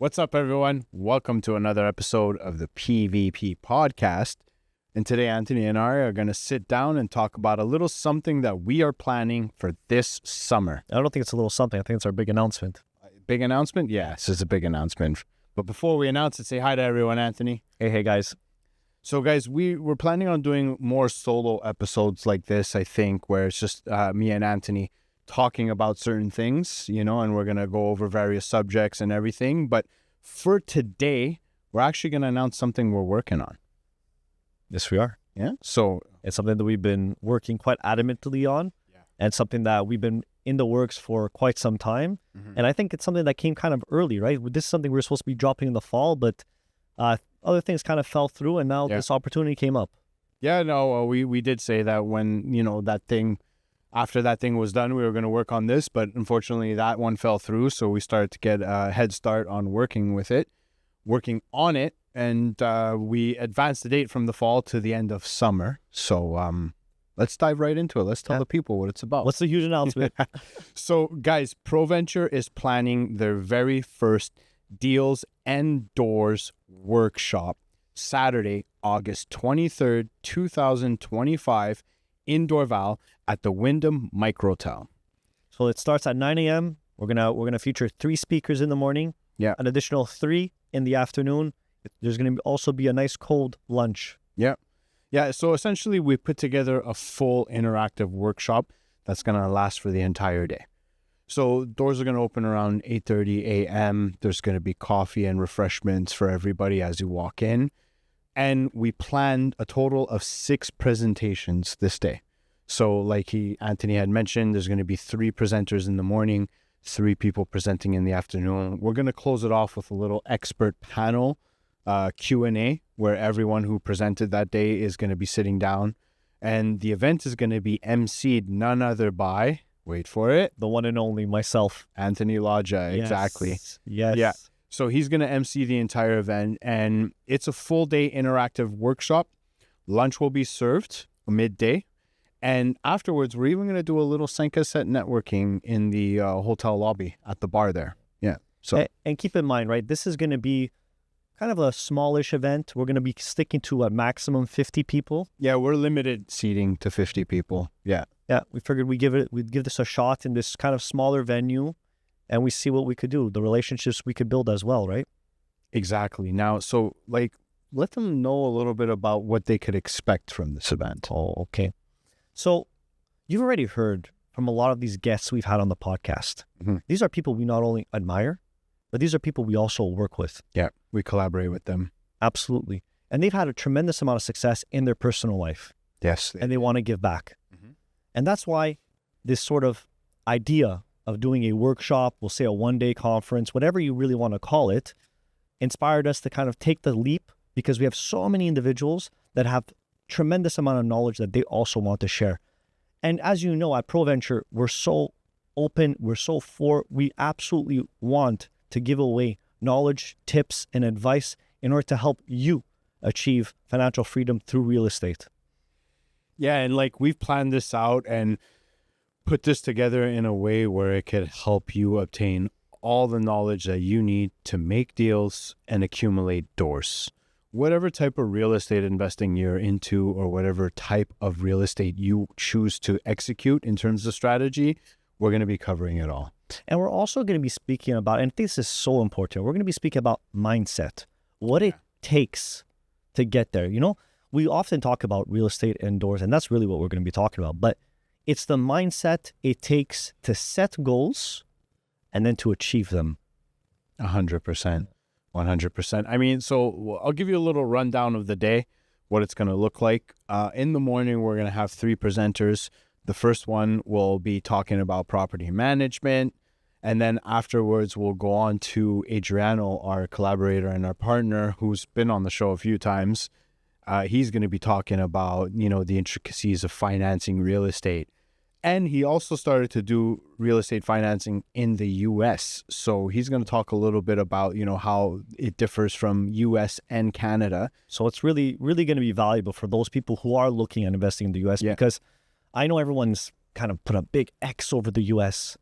What's up, everyone? Welcome to another episode of the PVP Podcast. And today, Anthony and I are going to sit down and talk about a little something that we are planning for this summer. I don't think it's a little something. I think it's our big announcement. Big announcement? Yes, it's a big announcement. But before we announce it, say hi to everyone, Anthony. Hey, guys. So, guys, we're planning on doing more solo episodes like this, I think, where it's just me and Anthony talking about certain things, and we're going to go over various subjects and everything. But for today, we're actually going to announce something we're working on. Yes, we are. Yeah. So it's something that we've been working quite adamantly on, and something that we've been in the works for quite some time. Mm-hmm. And I think it's something that came kind of early, right? This is something we were supposed to be dropping in the fall, but other things kind of fell through, and now this opportunity came up. Yeah, no, we did say that when, after that thing was done, we were going to work on this, but unfortunately that one fell through. So we started to get a head start on working on it. And we advanced the date from the fall to the end of summer. So let's dive right into it. Let's tell the people what it's about. What's the huge announcement? So guys, Proventure is planning their very first Deals and Doors workshop Saturday, August 23rd, 2025 in Dorval at the Wyndham Microtel. So it starts at 9 a.m. We're gonna feature 3 speakers in the morning. Yeah. An additional 3 in the afternoon. There's gonna also be a nice cold lunch. Yeah. Yeah. So essentially, we put together a full interactive workshop that's gonna last for the entire day. So doors are going to open around 8:30 a.m. There's going to be coffee and refreshments for everybody as you walk in. And we planned a total of 6 presentations this day. So like Anthony had mentioned, there's going to be 3 presenters in the morning, 3 people presenting in the afternoon. We're going to close it off with a little expert panel Q&A where everyone who presented that day is going to be sitting down. And the event is going to be emceed none other by... Wait for it. The one and only myself. Anthony Lodja, yes. Exactly. Yes. Yeah. So he's going to MC the entire event, and it's a full day interactive workshop. Lunch will be served midday. And afterwards, we're even going to do a little Senka set networking in the hotel lobby at the bar there. Yeah. So and keep in mind, right, this is going to be kind of a smallish event. We're going to be sticking to a maximum 50 people. Yeah, we're limited seating to 50 people. Yeah. Yeah, we figured we'd give this a shot in this kind of smaller venue, and we see what we could do, the relationships we could build as well, right? Exactly. Now, so let them know a little bit about what they could expect from this event. Oh, okay. So you've already heard from a lot of these guests we've had on the podcast. Mm-hmm. These are people we not only admire, but these are people we also work with. Yeah, we collaborate with them. Absolutely. And they've had a tremendous amount of success in their personal life. Yes. And they want to give back. Mm-hmm. And that's why this sort of idea of doing a workshop, we'll say a one-day conference, whatever you really want to call it, inspired us to kind of take the leap, because we have so many individuals that have tremendous amount of knowledge that they also want to share. And as you know, at Proventure, we're so open, we absolutely want to give away knowledge, tips, and advice in order to help you achieve financial freedom through real estate. Yeah, and we've planned this out and put this together in a way where it could help you obtain all the knowledge that you need to make deals and accumulate doors. Whatever type of real estate investing you're into, or whatever type of real estate you choose to execute in terms of strategy, we're going to be covering it all. And we're also going to be speaking about, and this is so important, we're going to be speaking about mindset, what it takes to get there. We often talk about real estate and doors, and that's really what we're going to be talking about. But it's the mindset it takes to set goals and then to achieve them. 100%. 100%. I mean, so I'll give you a little rundown of the day, what it's going to look like. In the morning, we're going to have 3 presenters. The first one will be talking about property management. And then afterwards, we'll go on to Adriano, our collaborator and our partner, who's been on the show a few times. He's going to be talking about, the intricacies of financing real estate. And he also started to do real estate financing in the U.S. So he's going to talk a little bit about, how it differs from U.S. and Canada. So it's really, really going to be valuable for those people who are looking at investing in the U.S. Because I know everyone's kind of put a big X over the U.S.,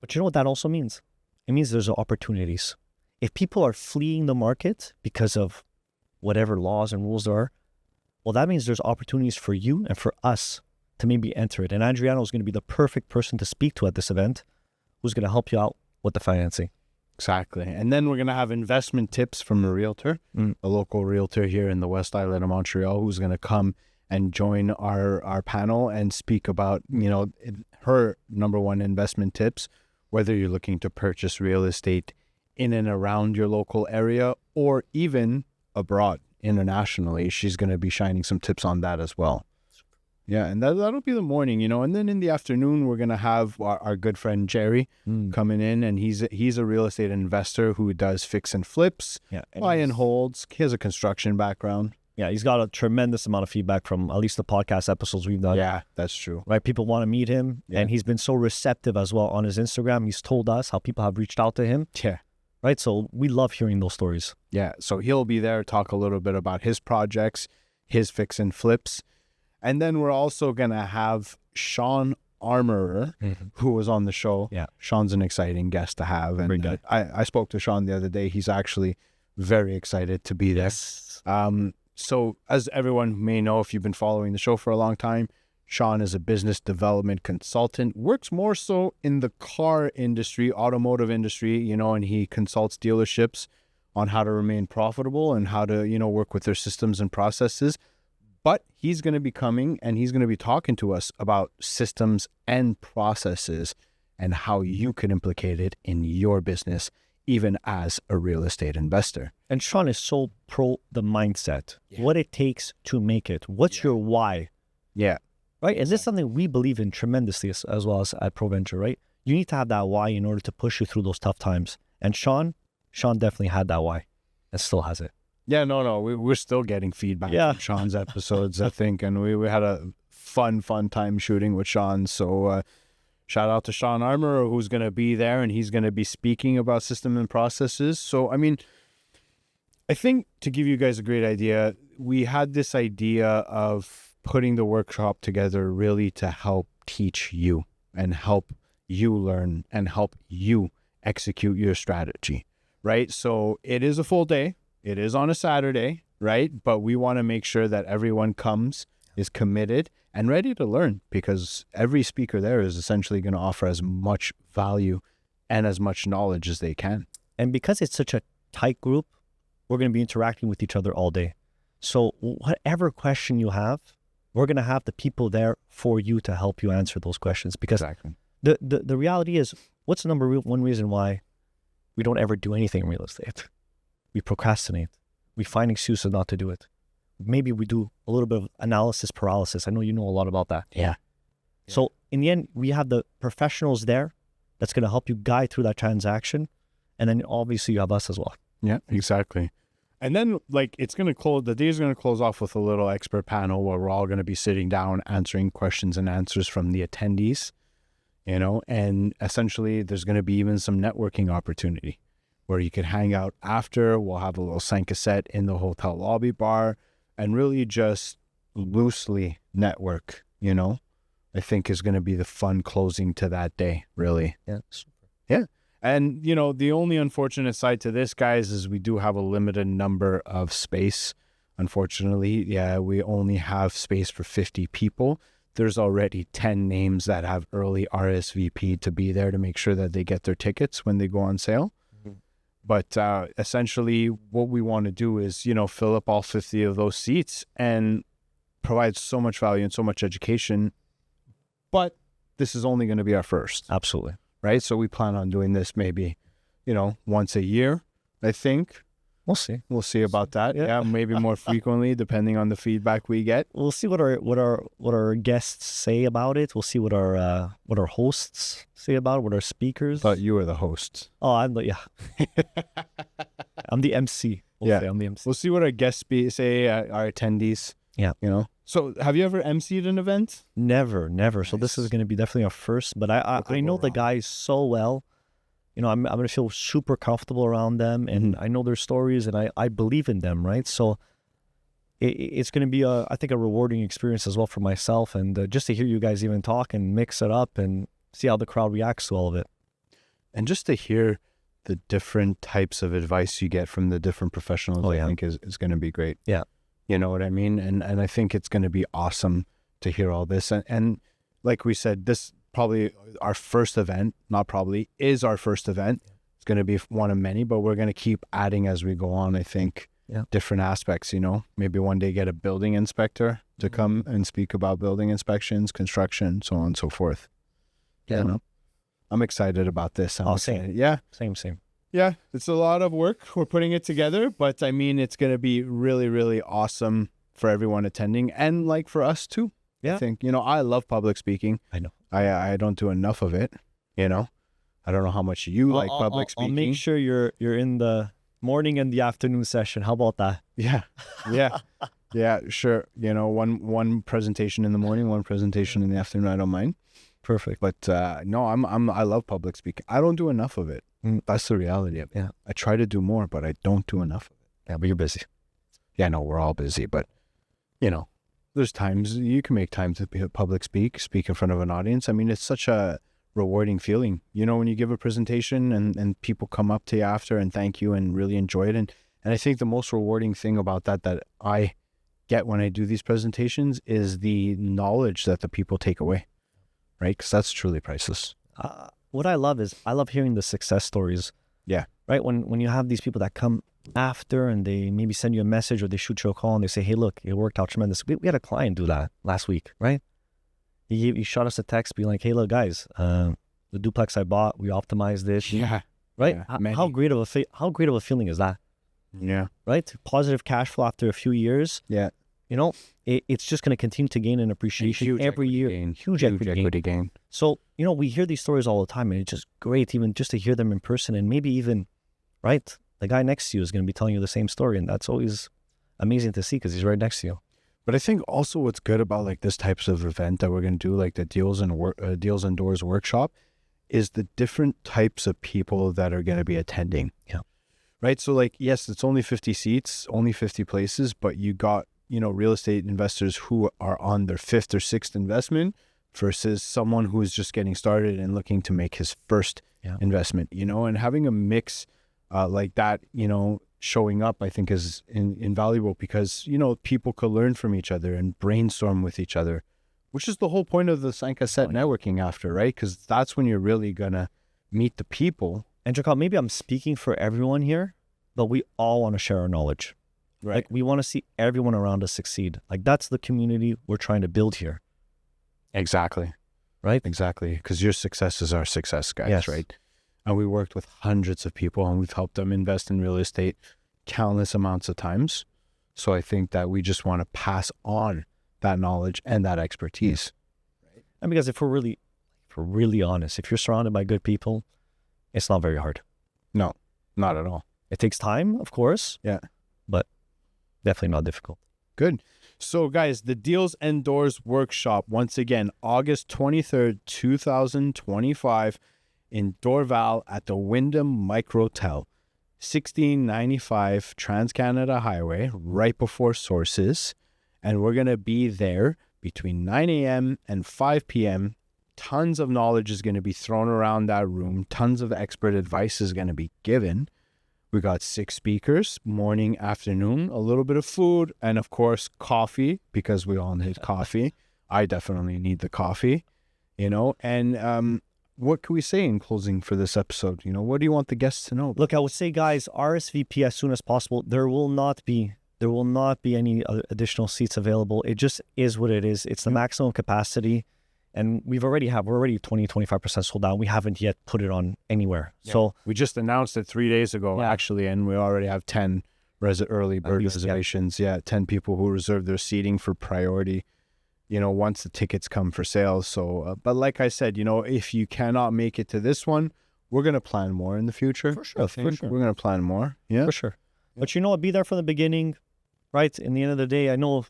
but you know what that also means? It means there's opportunities. if people are fleeing the market because of whatever laws and rules there are, well, that means there's opportunities for you and for us to maybe enter it. And Adriano is going to be the perfect person to speak to at this event, who's going to help you out with the financing. Exactly. And then we're going to have investment tips from a realtor, a local realtor here in the West Island of Montreal, who's going to come and join our panel and speak about, her number one investment tips, whether you're looking to purchase real estate in and around your local area or even abroad, internationally. She's going to be shining some tips on that as well. Yeah, and that'll be the morning, and then in the afternoon, we're going to have our good friend Jerry coming in, and he's a real estate investor who does fix and flips, buy and holds. He has a construction background. Yeah, he's got a tremendous amount of feedback from at least the podcast episodes we've done. Yeah, that's true. Right, people want to meet him, and he's been so receptive as well on his Instagram. He's told us how people have reached out to him. Yeah. Right, so we love hearing those stories. Yeah, so he'll be there, talk a little bit about his projects, his fix and flips. And then we're also going to have Sean Armorer, who was on the show. Yeah. Sean's an exciting guest to have. And I spoke to Sean the other day. He's actually very excited to be there. Yes. So as everyone may know, if you've been following the show for a long time, Sean is a business development consultant, works more so in the car industry, automotive industry, and he consults dealerships on how to remain profitable and how to, work with their systems and processes. But he's going to be coming and he's going to be talking to us about systems and processes and how you can implicate it in your business, even as a real estate investor. And Sean is so pro the mindset, what it takes to make it. What's your why? Yeah. Right? And this is something we believe in tremendously as well as at Proventure, right? You need to have that why in order to push you through those tough times. And Sean definitely had that why and still has it. Yeah, no, we're still getting feedback from Sean's episodes, I think, and we had a fun time shooting with Sean. So shout out to Sean Armour, who's going to be there, and he's going to be speaking about system and processes. So, I think to give you guys a great idea, we had this idea of putting the workshop together really to help teach you and help you learn and help you execute your strategy, right? So it is a full day. It is on a Saturday, right? But we want to make sure that everyone comes, is committed, and ready to learn, because every speaker there is essentially going to offer as much value and as much knowledge as they can. And because it's such a tight group, we're going to be interacting with each other all day. So whatever question you have, we're going to have the people there for you to help you answer those questions. Because the reality is, what's the number one reason why we don't ever do anything in real estate? We procrastinate. We find excuses not to do it. Maybe we do a little bit of analysis paralysis. I know you know a lot about that. Yeah. So in the end, we have the professionals there that's going to help you guide through that transaction. And then obviously you have us as well. Yeah, exactly. And then it's going to close, the day is going to close off with a little expert panel where we're all going to be sitting down answering questions and answers from the attendees, and essentially there's going to be even some networking opportunity where you could hang out after. We'll have a little 5 cassette in the hotel lobby bar and really just loosely network, I think is going to be the fun closing to that day, really. Yeah. Super. Yeah. And, the only unfortunate side to this, guys, is we do have a limited number of space. Unfortunately, we only have space for 50 people. There's already 10 names that have early RSVP to be there to make sure that they get their tickets when they go on sale. But essentially what we want to do is, fill up all 50 of those seats and provide so much value and so much education. But this is only going to be our first. Absolutely. Right? So we plan on doing this maybe, once a year, I think. We'll see. We'll see about that. Yeah, maybe more frequently, depending on the feedback we get. We'll see what our guests say about it. We'll see what our hosts say about it, what our speakers. Thought you were the host. Oh, I'm the MC. I'm the MC. We'll see what our guests say, our attendees. Yeah. So have you ever emceed an event? Never. Nice. So this is going to be definitely our first, but I know the guys so well. I'm going to feel super comfortable around them, and I know their stories, and I believe in them, right? So it's going to be, I think, a rewarding experience as well for myself, and just to hear you guys even talk and mix it up and see how the crowd reacts to all of it. And just to hear the different types of advice you get from the different professionals, I think is going to be great. Yeah. You know what I mean? And I think it's going to be awesome to hear all this. And like we said, this probably our first event, not probably, is our first event. It's going to be one of many, but we're going to keep adding as we go on, I think, different aspects, you know, maybe one day get a building inspector to come and speak about building inspections, construction, so on and so forth. Yeah. You know? I'm excited about this. Same. Yeah. Same. Yeah, it's a lot of work. We're putting it together, but I mean, it's going to be really, really awesome for everyone attending and like for us too. Yeah. I think, you know, I love public speaking. I know. I don't do enough of it, you know. I don't know how much you like public speaking. I'll make sure you're in the morning and the afternoon session. How about that? Yeah. Yeah, sure. You know, one presentation in the morning, one presentation in the afternoon. I don't mind. Perfect. But no, I love public speaking. I don't do enough of it. That's the reality of it. Yeah. I try to do more, but I don't do enough of it. Yeah, but you're busy. Yeah, no, we're all busy, but you know, there's times you can make time to public speak in front of an audience. I mean, it's such a rewarding feeling, you know, when you give a presentation and people come up to you after and thank you and really enjoy it. And I think the most rewarding thing about that I get when I do these presentations is the knowledge that the people take away, right? Because that's truly priceless. What I love is I love hearing the success stories. Yeah. Right? When you have these people that come after and they maybe send you a message or they shoot you a call and they say, hey, look, it worked out tremendous. We had a client do that last week, right? He shot us a text being like, hey, look, guys, the duplex I bought, we optimized this. Yeah. Right? Yeah, how great of a feeling is that? Yeah. Right? Positive cash flow after a few years. Yeah. You know, it's just going to continue to gain in appreciation every year. Huge equity gain. So, you know, we hear these stories all the time and it's just great even just to hear them in person and maybe even, right, the guy next to you is going to be telling you the same story. And that's always amazing to see because he's right next to you. But I think also what's good about like this types of event that we're going to do, like the Deals and Doors workshop, is the different types of people that are going to be attending. Yeah. Right. So like, yes, it's only 50 seats, only 50 places, but you got, you know, real estate investors who are on their 5th or 6th investment versus someone who is just getting started and looking to make his first investment, you know, and having a mix like that, you know, showing up, I think is invaluable because, you know, people could learn from each other and brainstorm with each other, which is the whole point of the 5 Set networking after, right? Because that's when you're really going to meet the people. And Jacob, maybe I'm speaking for everyone here, but we all want to share our knowledge. Right. Like we want to see everyone around us succeed. Like that's the community we're trying to build here. Exactly. Right? Exactly. Because your success is our success, guys, right? And we worked with hundreds of people and we've helped them invest in real estate countless amounts of times. So I think that we just want to pass on that knowledge and that expertise. Right? And because if we're really honest, if you're surrounded by good people, it's not very hard. No, not at all. It takes time, of course. Yeah. But definitely not difficult. Good. So guys, the Deals and Doors workshop, once again, August 23rd, 2025 in Dorval at the Wyndham Microtel, 1695 Trans-Canada Highway, right before Sources. And we're going to be there between 9 a.m. and 5 p.m. Tons of knowledge is going to be thrown around that room. Tons of expert advice is going to be given. We got 6 speakers, morning, afternoon, a little bit of food, and of course, coffee, because we all need coffee. I definitely need the coffee, you know. And what can we say in closing for this episode? You know, what do you want the guests to know? Look, I would say, guys, RSVP as soon as possible. There will not be any additional seats available. It just is what it is. It's the maximum capacity. And we're already 20-25% sold out. We haven't yet put it on anywhere. Yeah. So we just announced it 3 days ago, actually, and we already have 10 early bird reservations. Yeah, 10 people who reserved their seating for priority, you know, once the tickets come for sale. So, but like I said, you know, if you cannot make it to this one, we're going to plan more in the future. For sure. We're going to plan more. Yeah. For sure. Yeah. But you know what? Be there from the beginning, right? In the end of the day, I know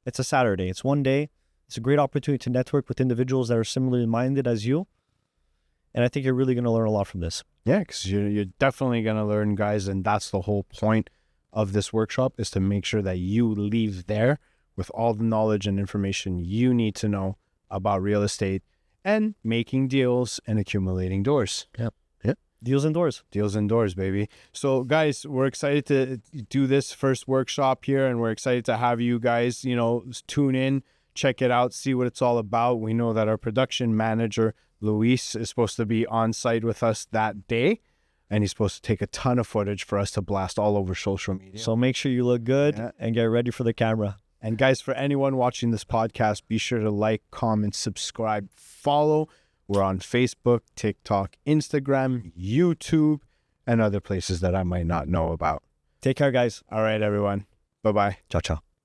it's a Saturday. It's one day. It's a great opportunity to network with individuals that are similarly minded as you. And I think you're really going to learn a lot from this. Yeah, because you're definitely going to learn, guys. And that's the whole point of this workshop, is to make sure that you leave there with all the knowledge and information you need to know about real estate and making deals and accumulating doors. Yep. Yeah. Deals indoors. Deals indoors, baby. So, guys, we're excited to do this first workshop here, and we're excited to have you guys, tune in, check it out, see what it's all about. We know that our production manager, Luis, is supposed to be on site with us that day, and he's supposed to take a ton of footage for us to blast all over social media. So make sure you look good and get ready for the camera. And guys, for anyone watching this podcast, be sure to like, comment, subscribe, follow. We're on Facebook, TikTok, Instagram, YouTube, and other places that I might not know about. Take care, guys. All right, everyone. Bye-bye. Ciao, ciao.